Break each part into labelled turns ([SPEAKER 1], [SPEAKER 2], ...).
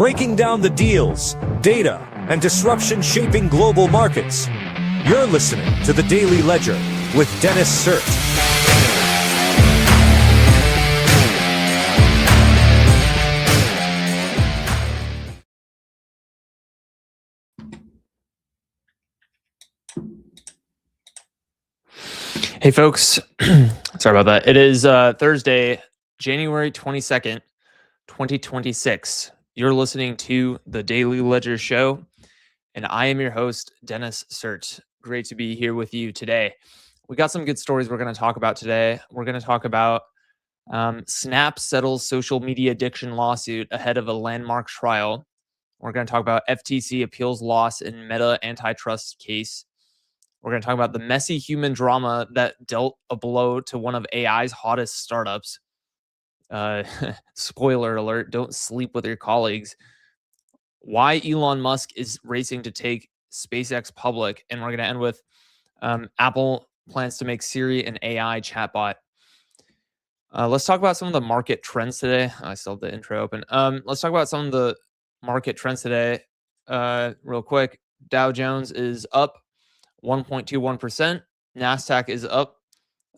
[SPEAKER 1] breaking down the deals, data, and disruption shaping global markets. You're listening to The Daily Ledger with Dennis Sert.
[SPEAKER 2] Hey folks, sorry about that. It is Thursday, January 22nd, 2026. You're listening to The Daily Ledger Show, and I am your host, Dennis Sert. Great to be here with you today. We got some good stories we're going to talk about today. We're going to talk about Snap settles social media addiction lawsuit ahead of a landmark trial. We're going to talk about FTC appeals loss in Meta antitrust case. We're going to talk about the messy human drama that dealt a blow to one of AI's hottest startups. Spoiler alert, don't sleep with your colleagues. Why Elon Musk is racing to take SpaceX public. And we're going to end with Apple plans to make Siri an AI chatbot. Let's talk about some of the market trends today. I still have the intro open. Let's talk about some of the market trends today real quick. Dow Jones is up 1.21%. NASDAQ is up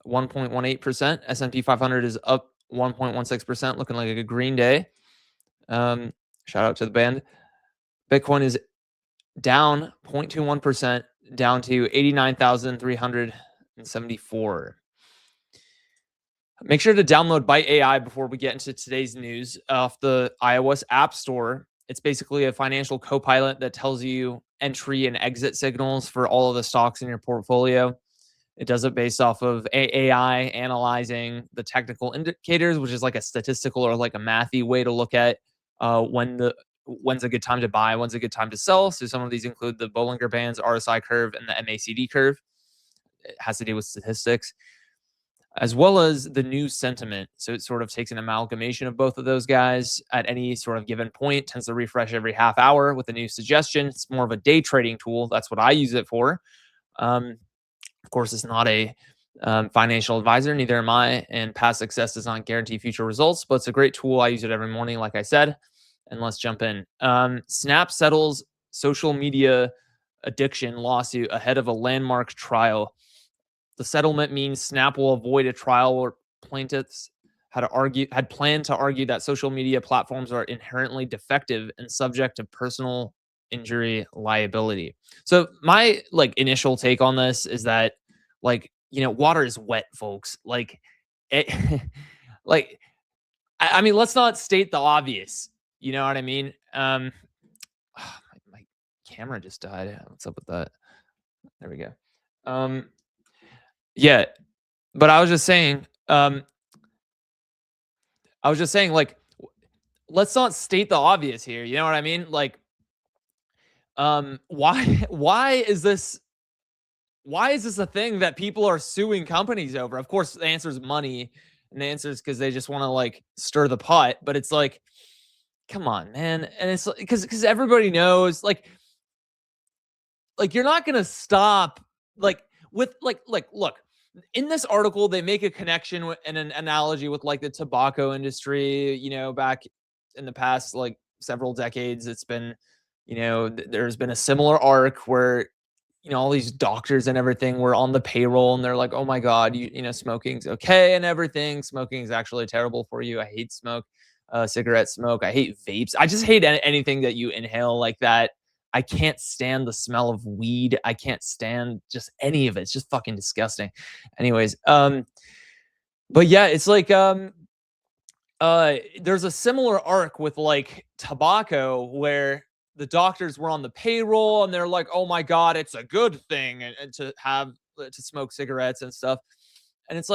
[SPEAKER 2] 1.18%. S&P 500 is up 1.16%, looking like a green day. Shout out to the band. Bitcoin is down 0.21%, down to 89,374. Make sure to download Byte AI before we get into today's news off the iOS App Store. It's basically a financial co-pilot that tells you entry and exit signals for all of the stocks in your portfolio. It does it based off of AI analyzing the technical indicators, which is like a statistical or like a mathy way to look at when's a good time to buy, when's a good time to sell. So some of these include the Bollinger Bands, RSI curve, and the MACD curve. It has to do with statistics, as well as the news sentiment. So it sort of takes an amalgamation of both of those guys at any sort of given point, tends to refresh every half hour with a new suggestion. It's more of a day trading tool. That's what I use it for. Of course, it's not a financial advisor, neither am I, and past success does not guarantee future results, but it's a great tool. I use it every morning, like I said. And let's jump in. Snap settles social media addiction lawsuit ahead of a landmark trial. The settlement means Snap will avoid a trial where plaintiffs had planned to argue that social media platforms are inherently defective and subject to personal injury liability. So my initial take on this is that water is wet, folks. I mean, let's not state the obvious. You know what I mean? My camera just died. What's up with that? There we go. Yeah, but I was just saying, let's not state the obvious here. You know what I mean? Why is this a thing that people are suing companies over? Of course, the answer is money, and the answer is because they just want to stir the pot. But it's like, come on, man, and it's because everybody knows, you're not gonna stop look. In this article, they make a connection and an analogy with the tobacco industry. Back in the past, several decades, it's been, there's been a similar arc where, all these doctors and everything were on the payroll and they're like, oh my God, smoking's okay and everything. Smoking is actually terrible for you. I hate smoke, cigarette smoke. I hate vapes. I just hate anything that you inhale like that. I can't stand the smell of weed. I can't stand just any of it. It's just fucking disgusting. Anyways, but yeah, it's there's a similar arc with tobacco where the doctors were on the payroll and they're like, oh my God, it's a good thing and to smoke cigarettes and stuff. And it's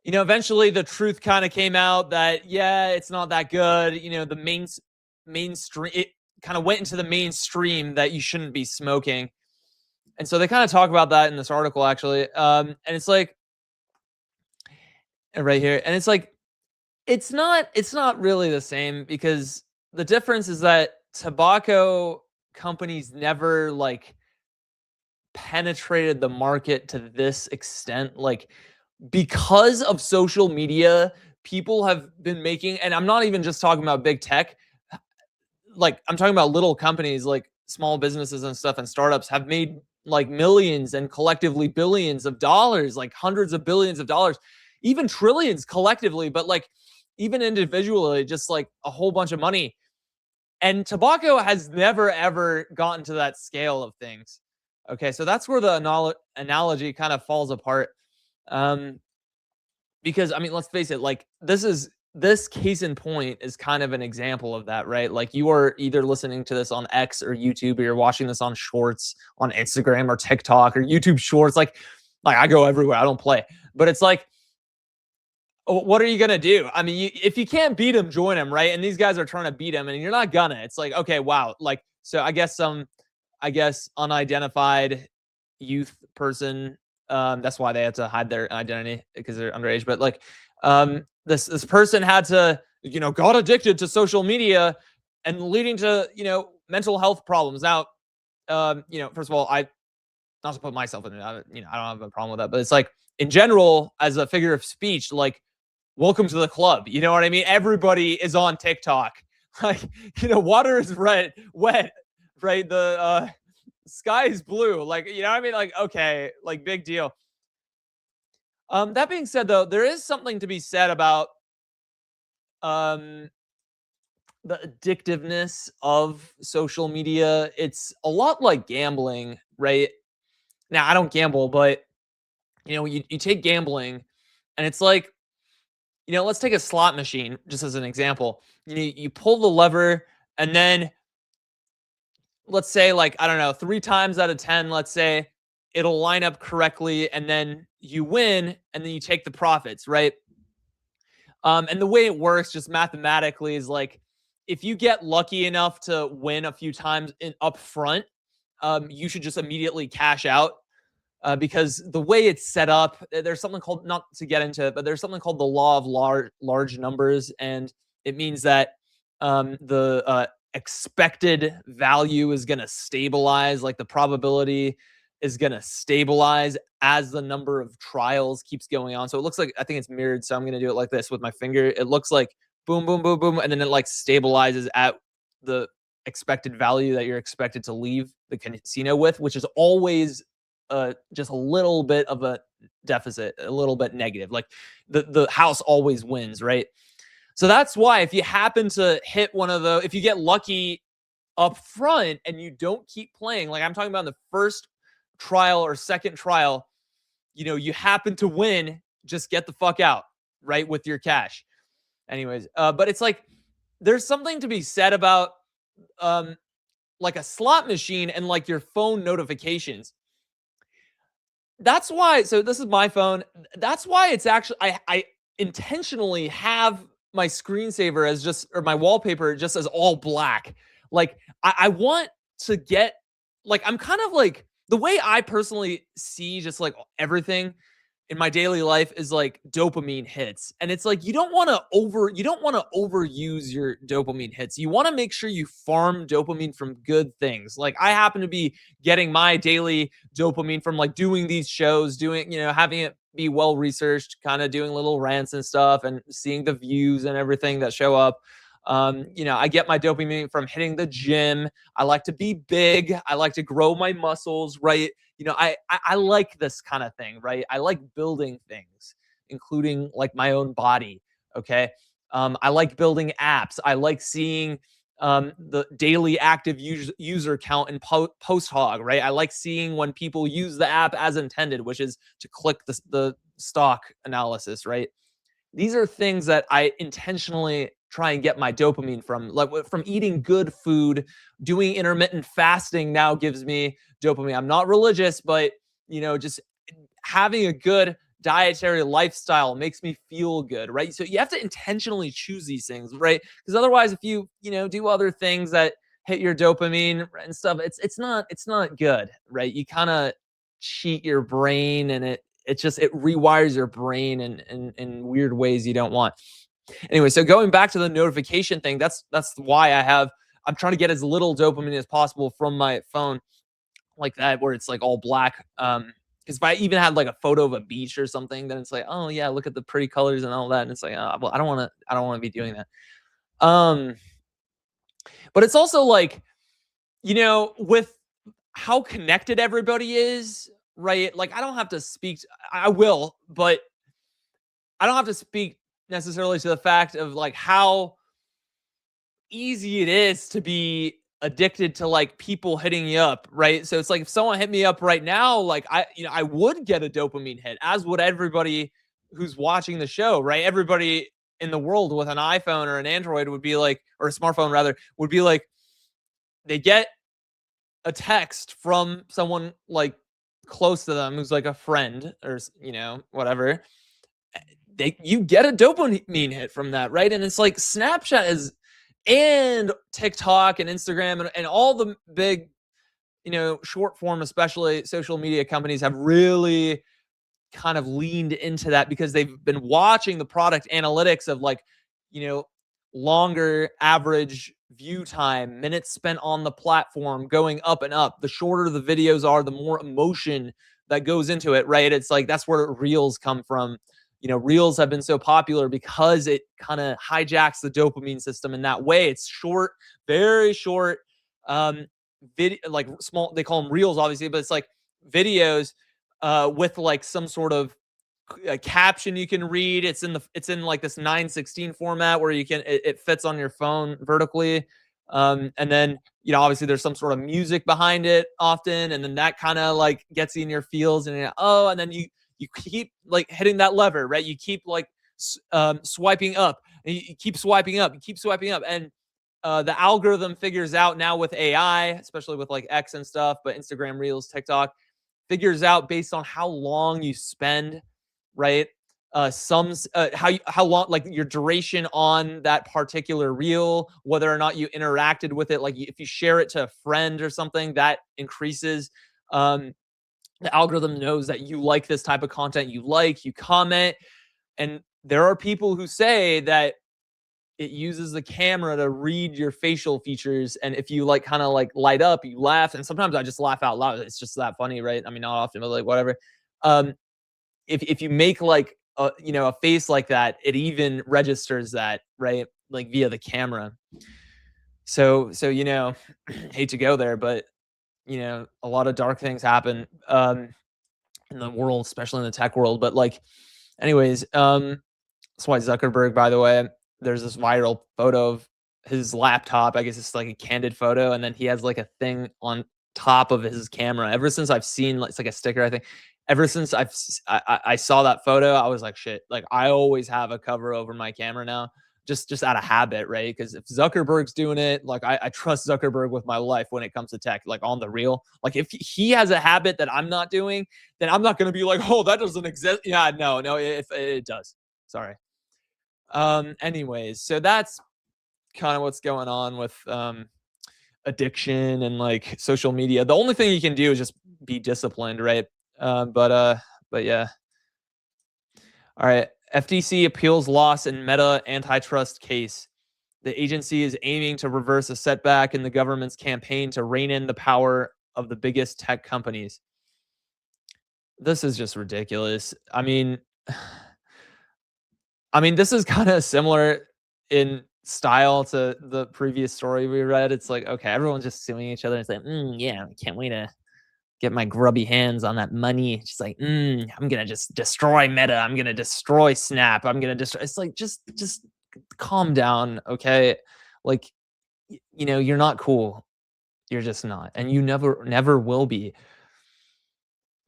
[SPEAKER 2] eventually the truth kind of came out that, yeah, it's not that good. The mainstream, it kind of went into the mainstream that you shouldn't be smoking. And so they kind of talk about that in this article, actually. And it's right here. And it's it's not really the same, because the difference is that tobacco companies never penetrated the market to this extent. Because of social media, people have been making, and I'm not even just talking about big tech, like I'm talking about little companies, like small businesses and stuff and startups have made like millions and collectively billions of dollars, like hundreds of billions of dollars, even trillions collectively, but like even individually, just like a whole bunch of money. And tobacco has never ever gotten to that scale of things. Okay, so that's where the analogy kind of falls apart. Um, because I mean, let's face it, like this case in point is kind of an example of that, right? Like you are either listening to this on X or YouTube, or you're watching this on Shorts on Instagram or TikTok or YouTube Shorts. Like I go everywhere. I don't play, but it's like, what are you gonna do? I mean, if you can't beat him, join him, right? And these guys are trying to beat him, and you're not gonna. It's like, okay, wow. Like, so I guess unidentified youth person. That's why they had to hide their identity because they're underage. But like, this person had to, got addicted to social media and leading to, mental health problems. Now, first of all, not to put myself in it, I don't have a problem with that, but it's like in general, as a figure of speech, like, welcome to the club. You know what I mean? Everybody is on TikTok. Like, water is wet, right? The sky is blue. Like, you know what I mean? Like, okay, like big deal. That being said, though, there is something to be said about um the addictiveness of social media. It's a lot like gambling, right? Now, I don't gamble, but you take gambling and it's like, let's take a slot machine just as an example. You pull the lever and then let's say, like, I don't know, 3 times out of 10, let's say, it'll line up correctly and then you win and then you take the profits, right? And the way it works just mathematically is like if you get lucky enough to win a few times in up front, you should just immediately cash out. Because the way it's set up, there's something called, not to get into it, but there's something called the law of large numbers, and it means that the expected value is going to stabilize, like the probability is going to stabilize as the number of trials keeps going on. So it looks like, I think it's mirrored. So I'm going to do it like this with my finger. It looks like boom, boom, boom, boom, and then it like stabilizes at the expected value that you're expected to leave the casino with, which is always just a little bit of a deficit, a little bit negative. Like the house always wins, right? So that's why if you happen to hit one of if you get lucky up front and you don't keep playing, like I'm talking about in the first trial or second trial, you happen to win, just get the fuck out, right, with your cash. Anyways, but it's like there's something to be said about like a slot machine and like your phone notifications. That's why, so this is my phone. That's why it's actually, I intentionally have my screensaver as just, or my wallpaper just as all black. Like I want to get, like, I'm kind of like, the way I personally see just like everything in my daily life is like dopamine hits. And it's like you don't want to overuse your dopamine hits. You want to make sure you farm dopamine from good things. Like I happen to be getting my daily dopamine from like doing these shows, having it be well researched, kind of doing little rants and stuff and seeing the views and everything that show up. I get my dopamine from hitting the gym. I like to be big. I like to grow my muscles, right? I like this kind of thing, right? I like building things, including like my own body. Okay. I like building apps. I like seeing the daily active user count in PostHog, right? I like seeing when people use the app as intended, which is to click the stock analysis, right? These are things that I intentionally try and get my dopamine from, like from eating good food. Doing intermittent fasting now gives me dopamine. I'm not religious, but just having a good dietary lifestyle makes me feel good, right? So you have to intentionally choose these things, right? Because otherwise, if you do other things that hit your dopamine and stuff, it's not good, right? You kind of cheat your brain, and it rewires your brain in weird ways you don't want. Anyway, so going back to the notification thing, that's why I'm trying to get as little dopamine as possible from my phone, like that, where it's like all black. Because if I even had like a photo of a beach or something, then it's like, oh yeah, look at the pretty colors and all that, and it's like, well, I don't want to be doing that. But it's also like, with how connected everybody is, right? Like, I don't have to speak, I will, but I don't have to speak necessarily to the fact of like how easy it is to be addicted to like people hitting you up, right? So it's like if someone hit me up right now, like I would get a dopamine hit, as would everybody who's watching the show, right? Everybody in the world with an iPhone or an Android would be like, or a smartphone rather, would be like, they get a text from someone like close to them who's like a friend or whatever. You get a dopamine hit from that, right? And it's like Snapchat is, and TikTok and Instagram and all the big, short form, especially social media companies, have really kind of leaned into that because they've been watching the product analytics of like, longer average view time, minutes spent on the platform going up and up. The shorter the videos are, the more emotion that goes into it, right? It's like that's where Reels come from. Reels have been so popular because it kind of hijacks the dopamine system in that way. It's short, very short, video, like small. They call them Reels, obviously, but it's like videos with like some sort of a caption you can read. It's in like this 9:16 format where it fits on your phone vertically. And then, obviously there's some sort of music behind it often. And then that kind of like gets you in your feels and and then you keep like hitting that lever, right? You keep like swiping up and you keep swiping up, And the algorithm figures out now with AI, especially with like X and stuff, but Instagram Reels, TikTok, figures out based on how long you spend, right? How long, like your duration on that particular reel, whether or not you interacted with it. Like if you share it to a friend or something, that increases. The algorithm knows that you like this type of content, you comment. And there are people who say that it uses the camera to read your facial features. And if you like kind of like light up, you laugh. And sometimes I just laugh out loud. It's just that funny, right? I mean, not often, but like whatever. If you make like a face like that, it even registers that, right? Like via the camera. So hate to go there, but a lot of dark things happen in the world, especially in the tech world. But like, anyways, that's why Zuckerberg, by the way, there's this viral photo of his laptop. I guess it's like a candid photo, and then he has like a thing on top of his camera. Ever since I've seen, it's like a sticker, I think. Ever since I saw that photo, I was like, shit. Like I always have a cover over my camera now, just out of habit, right? Because if Zuckerberg's doing it, like I trust Zuckerberg with my life when it comes to tech, like on the real. Like if he has a habit that I'm not doing, then I'm not gonna be like, oh, that doesn't exist. Yeah, no, if it does. Sorry. Anyways, so that's kind of what's going on with addiction and like social media. The only thing you can do is just be disciplined, right? But yeah. All right. FTC appeals loss in Meta antitrust case. The agency is aiming to reverse a setback in the government's campaign to rein in the power of the biggest tech companies. This is just ridiculous. I mean, this is kind of similar in style to the previous story we read. It's like, okay, everyone's just suing each other and saying, yeah, I can't wait to get my grubby hands on that money. It's just like, I'm gonna just destroy Meta. I'm gonna destroy Snap. I'm gonna destroy. It's like, just calm down, okay? Like, you're not cool. You're just not, and you never will be.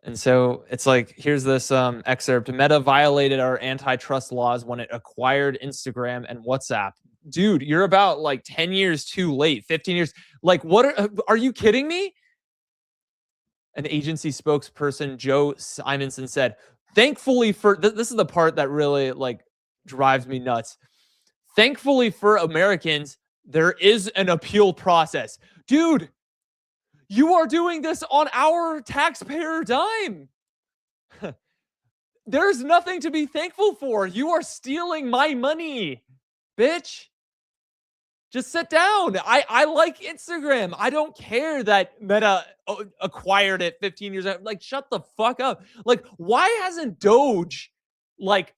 [SPEAKER 2] And so it's like, here's this excerpt. Meta violated our antitrust laws when it acquired Instagram and WhatsApp. Dude, you're about like 10 years too late, 15 years. Like, what are you kidding me? An agency spokesperson, Joe Simonson, said, thankfully for, this is the part that really like drives me nuts. Thankfully for Americans, there is an appeal process. Dude, you are doing this on our taxpayer dime. There's nothing to be thankful for. You are stealing my money, bitch. Just sit down. I like Instagram. I don't care that Meta acquired it 15 years ago. Like, shut the fuck up. Like, why hasn't Doge, like,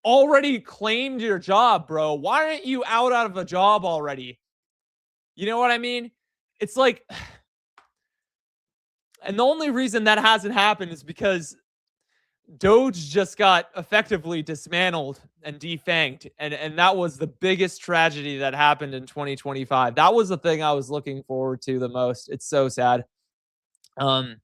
[SPEAKER 2] already claimed your job, bro? Why aren't you out of a job already? You know what I mean? It's like, and the only reason that hasn't happened is because Doge just got effectively dismantled and defanged. And that was the biggest tragedy that happened in 2025. That was the thing I was looking forward to the most. It's so sad. Um,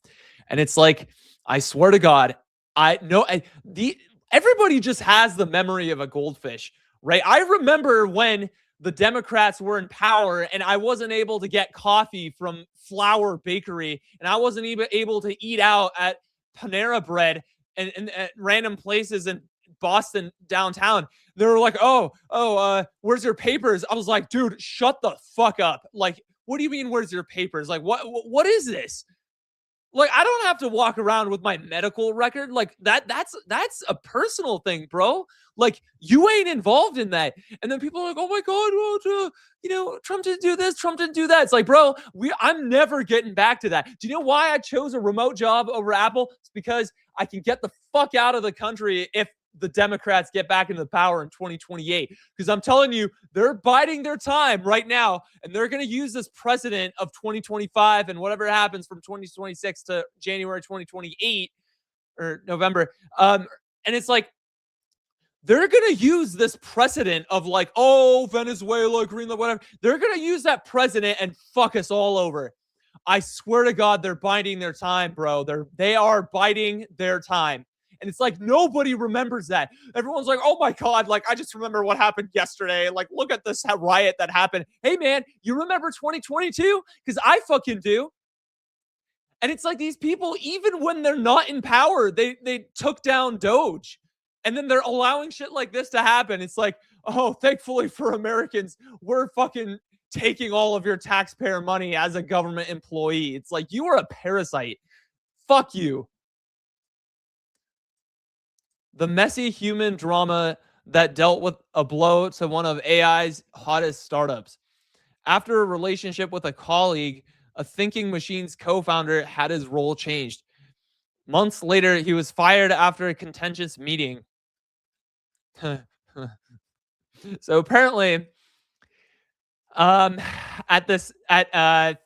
[SPEAKER 2] and it's like, I swear to God, I know the everybody just has the memory of a goldfish, right? I remember when the Democrats were in power and I wasn't able to get coffee from Flour Bakery and I wasn't even able to eat out at Panera Bread and at random places in Boston downtown. They were like, where's your papers? I was like, dude, shut the fuck up. Like, what do you mean, where's your papers? Like, what is this? Like, I don't have to walk around with my medical record. Like that's a personal thing, bro. Like, you ain't involved in that. And then people are like, oh my God, well, Trump didn't do this, Trump didn't do that. It's like, bro, I'm never getting back to that. Do you know why I chose a remote job over Apple? It's because I can get the fuck out of the country if the Democrats get back into the power in 2028. Because I'm telling you, they're biding their time right now, and they're going to use this precedent of 2025 and whatever happens from 2026 to January 2028 or November. And it's like, they're going to use this precedent of like, oh, Venezuela, Greenland, whatever. They're going to use that precedent and fuck us all over. I swear to God, they're biding their time, bro. They are biding their time. And it's like, nobody remembers that. Everyone's like, oh my God, like, I just remember what happened yesterday. Like, look at this riot that happened. Hey, man, you remember 2022? Because I fucking do. And it's like these people, even when they're not in power, they took down Doge. And then they're allowing shit like this to happen. It's like, oh, thankfully for Americans, we're fucking taking all of your taxpayer money as a government employee. It's like, you are a parasite. Fuck you. The messy human drama that dealt with a blow to one of AI's hottest startups. After a relationship with a colleague, a Thinking Machines co-founder had his role changed. Months later, he was fired after a contentious meeting. So apparently, at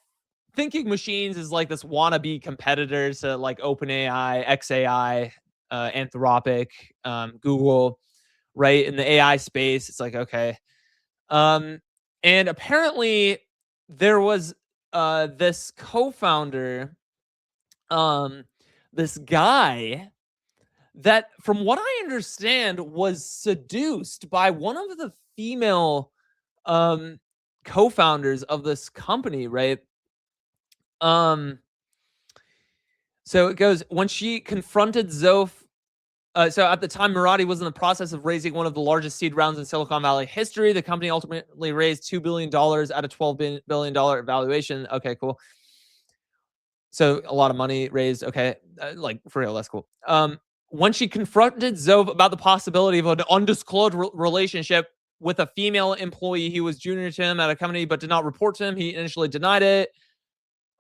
[SPEAKER 2] Thinking Machines is like this wannabe competitor to like OpenAI, XAI, Anthropic, Google, right? In the AI space, it's like, okay. And apparently there was this co-founder, this guy that, from what I understand, was seduced by one of the female co-founders of this company, right? So it goes, when she confronted Zof. So at the time, Murati was in the process of raising one of the largest seed rounds in Silicon Valley history. The company ultimately raised $2 billion at a $12 billion valuation. Okay, cool. So a lot of money raised. Okay, like for real, that's cool. When she confronted Zove about the possibility of an undisclosed relationship with a female employee who was junior to him at a company but did not report to him, he initially denied it.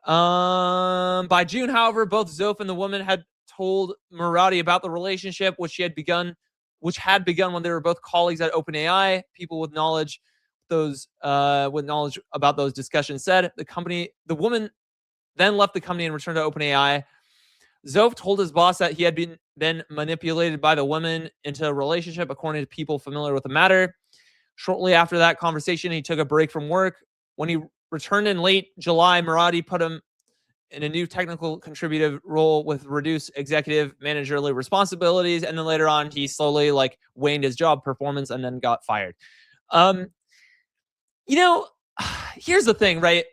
[SPEAKER 2] By June, however, both Zof and the woman had told Murati about the relationship, which had begun when they were both colleagues at OpenAI. People with knowledge about those discussions said the woman then left the company and returned to OpenAI. Zof told his boss that he had been manipulated by the woman into a relationship, according to people familiar with the matter. Shortly after that conversation, he took a break from work. When he returned in late July, Murati put him in a new technical contributive role with reduced executive managerial responsibilities. And then later on, he slowly waned his job performance and then got fired. Here's the thing, right?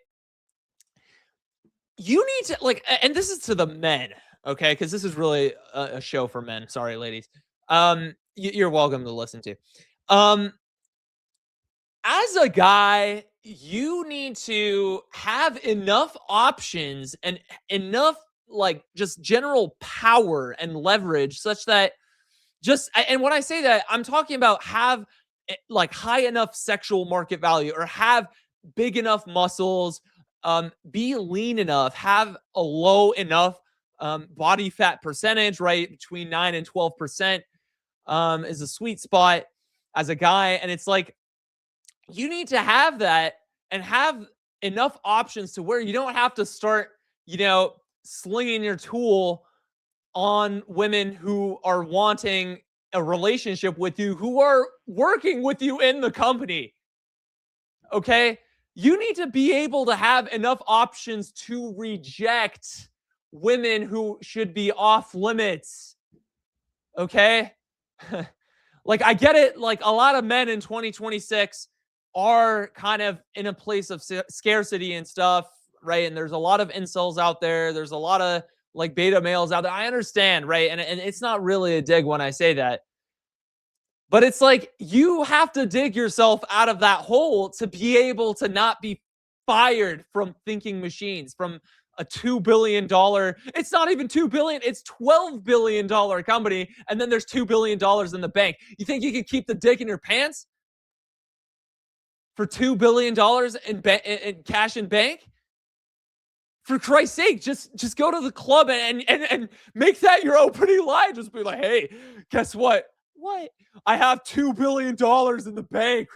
[SPEAKER 2] You need to and this is to the men, okay? Because this is really a show for men. Sorry, ladies. You're welcome to listen to. As a guy, you need to have enough options and enough just general power and leverage such that and when I say that, I'm talking about have high enough sexual market value or have big enough muscles, be lean enough, have a low enough body fat percentage, right? Between 9 and 12% is a sweet spot as a guy. And it's like, you need to have that and have enough options to where you don't have to start, slinging your tool on women who are wanting a relationship with you, who are working with you in the company. Okay? You need to be able to have enough options to reject women who should be off limits. Okay? Like, I get it. Like, a lot of men in 2026 are kind of in a place of scarcity and stuff, right? And there's a lot of incels out there. There's a lot of like beta males out there. I understand, right? And it's not really a dig when I say that. But it's like you have to dig yourself out of that hole to be able to not be fired from thinking machines, from a $2 billion, it's not even $2 billion, it's $12 billion company. And then there's $2 billion in the bank. You think you can keep the dick in your pants for $2 billion in cash in bank? For Christ's sake, just go to the club and make that your opening line. Just be like, hey, guess what? What? I have $2 billion in the bank.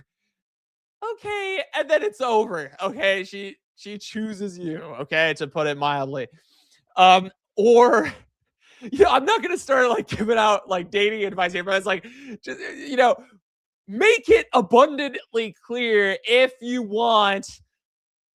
[SPEAKER 2] Okay, and then it's over. Okay, she chooses you. Okay, to put it mildly. Or I'm not gonna start like giving out like dating advice here, but it's like, just, make it abundantly clear if you want,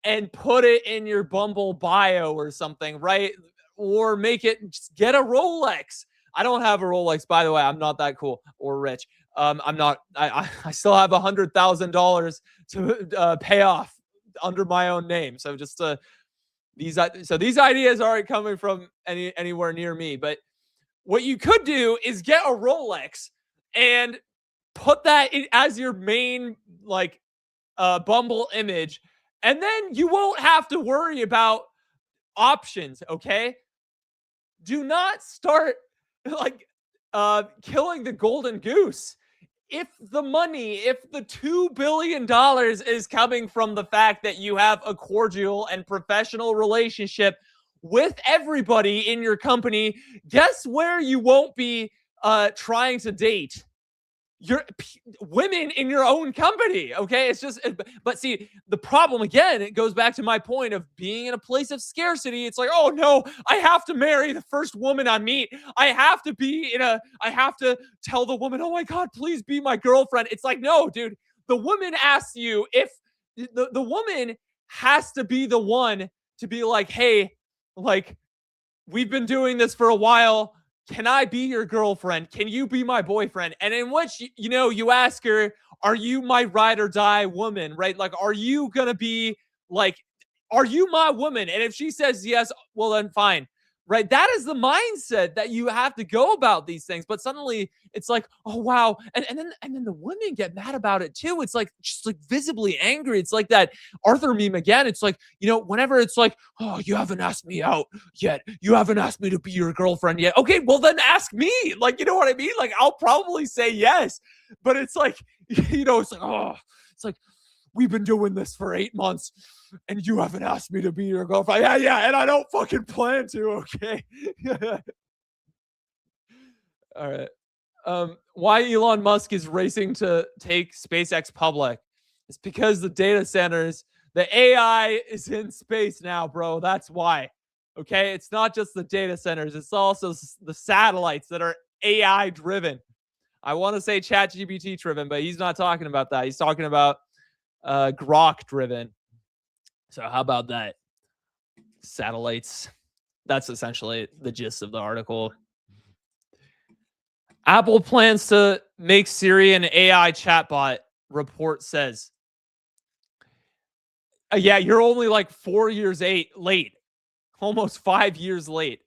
[SPEAKER 2] and put it in your Bumble bio or something, right? Or make it, just get a Rolex. I don't have a Rolex, by the way. I'm not that cool or rich. I'm not. I still have $100,000 to pay off under my own name. So just these ideas aren't coming from anywhere near me. But what you could do is get a Rolex and put that as your main like Bumble image, and then you won't have to worry about options. Okay, do not start like killing the golden goose. If the $2 billion is coming from the fact that you have a cordial and professional relationship with everybody in your company, guess where you won't be trying to date? Your women in your own company. Okay, it's just, but see, the problem again, it goes back to my point of being in a place of scarcity. It's like, oh no, I have to marry the first woman I meet. I have to tell the woman, oh my God, please be my girlfriend. It's like, no, dude, the woman asks you if the woman has to be the one to be like, hey, like, we've been doing this for a while. Can I be your girlfriend? Can you be my boyfriend? And in which, you ask her, are you my ride or die woman, right? Like, are you going to be like, are you my woman? And if she says yes, well, then fine, right? That is the mindset that you have to go about these things. But suddenly it's like, oh, wow. And then the women get mad about it too. It's like, just like visibly angry. It's like that Arthur meme again. It's like, whenever it's like, oh, you haven't asked me out yet. You haven't asked me to be your girlfriend yet. Okay, well then ask me. Like, you know what I mean? Like, I'll probably say yes. But it's like, it's like, oh, it's like, we've been doing this for 8 months and you haven't asked me to be your girlfriend. Yeah. And I don't fucking plan to. Okay. All right. Why Elon Musk is racing to take SpaceX public? It's because the data centers, the AI is in space now, bro. That's why. Okay. It's not just the data centers. It's also the satellites that are AI driven. I want to say ChatGPT driven, but he's not talking about that. He's talking about Grok driven. So how about that? Satellites. That's essentially the gist of the article. Apple plans to make Siri an AI chatbot, report says. Yeah, you're only like 4 years late. Almost 5 years late.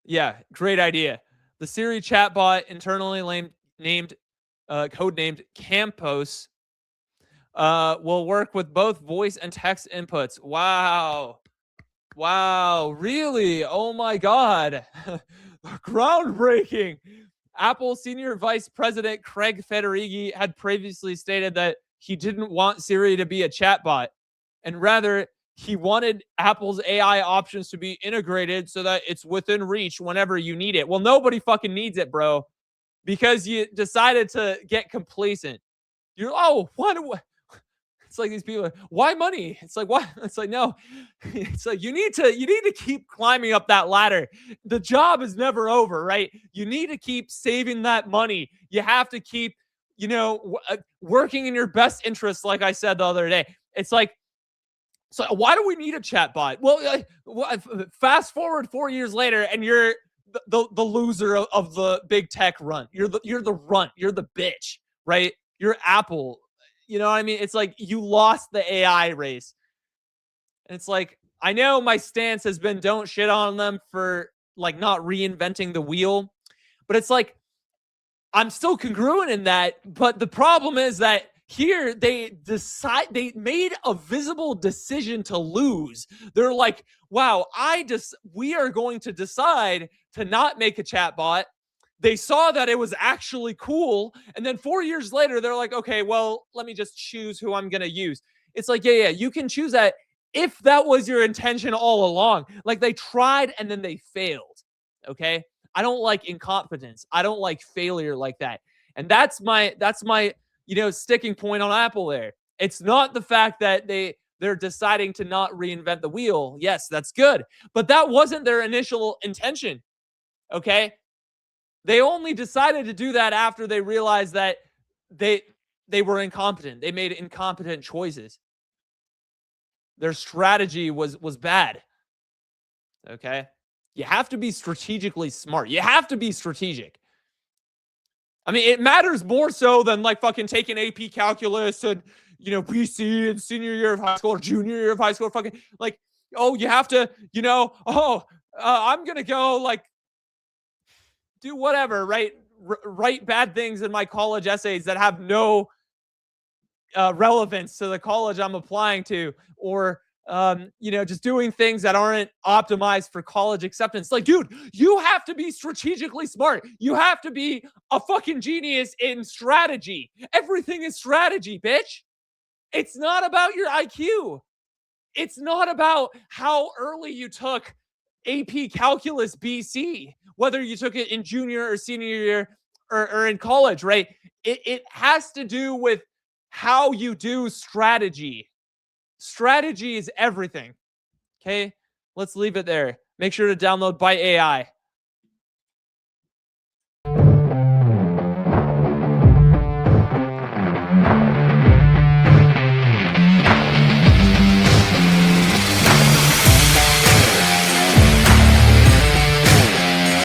[SPEAKER 2] Yeah, great idea. The Siri chatbot, internally codenamed Campos, will work with both voice and text inputs. Wow, really? Oh my God. Groundbreaking. Apple Senior Vice President Craig Federighi had previously stated that he didn't want Siri to be a chatbot, and rather he wanted Apple's AI options to be integrated so that it's within reach whenever you need it. Well, nobody fucking needs it, bro, because you decided to get complacent. You're, oh, what? It's like these people, why money? It's like, why? It's like, no, it's like you need to keep climbing up that ladder. The job is never over, right? You need to keep saving that money. You have to keep, working in your best interest. Like I said the other day, it's like, so why do we need a chat bot? Well, fast forward 4 years later, and you're the loser of the big tech run. You're the runt. You're the bitch, right? You're Apple. You know what I mean? It's like you lost the AI race. And it's like, I know my stance has been don't shit on them for like not reinventing the wheel, but it's like I'm still congruent in that. But the problem is that here they made a visible decision to lose. They're like, wow, we are going to decide to not make a chatbot. They saw that it was actually cool, and then 4 years later they're like, okay, well, let me just choose who I'm going to use. It's like, yeah, you can choose that if that was your intention all along. Like they tried and then they failed. Okay? I don't like incompetence. I don't like failure like that. And that's my sticking point on Apple there. It's not the fact that they're deciding to not reinvent the wheel. Yes, that's good. But that wasn't their initial intention. Okay? They only decided to do that after they realized that they were incompetent. They made incompetent choices. Their strategy was bad. Okay? You have to be strategically smart. You have to be strategic. I mean, it matters more so than like fucking taking AP calculus and, BC and senior year of high school or junior year of high school. Fucking like, oh, you have to, I'm going to go like do whatever, right? Write bad things in my college essays that have no relevance to the college I'm applying to, or just doing things that aren't optimized for college acceptance. Like, dude, you have to be strategically smart. You have to be a fucking genius in strategy. Everything is strategy, bitch. It's not about your IQ. It's not about how early you took AP Calculus BC, whether you took it in junior or senior year or in college, right? It has to do with how you do strategy. Strategy is everything. Okay, let's leave it there. Make sure to download Byte AI.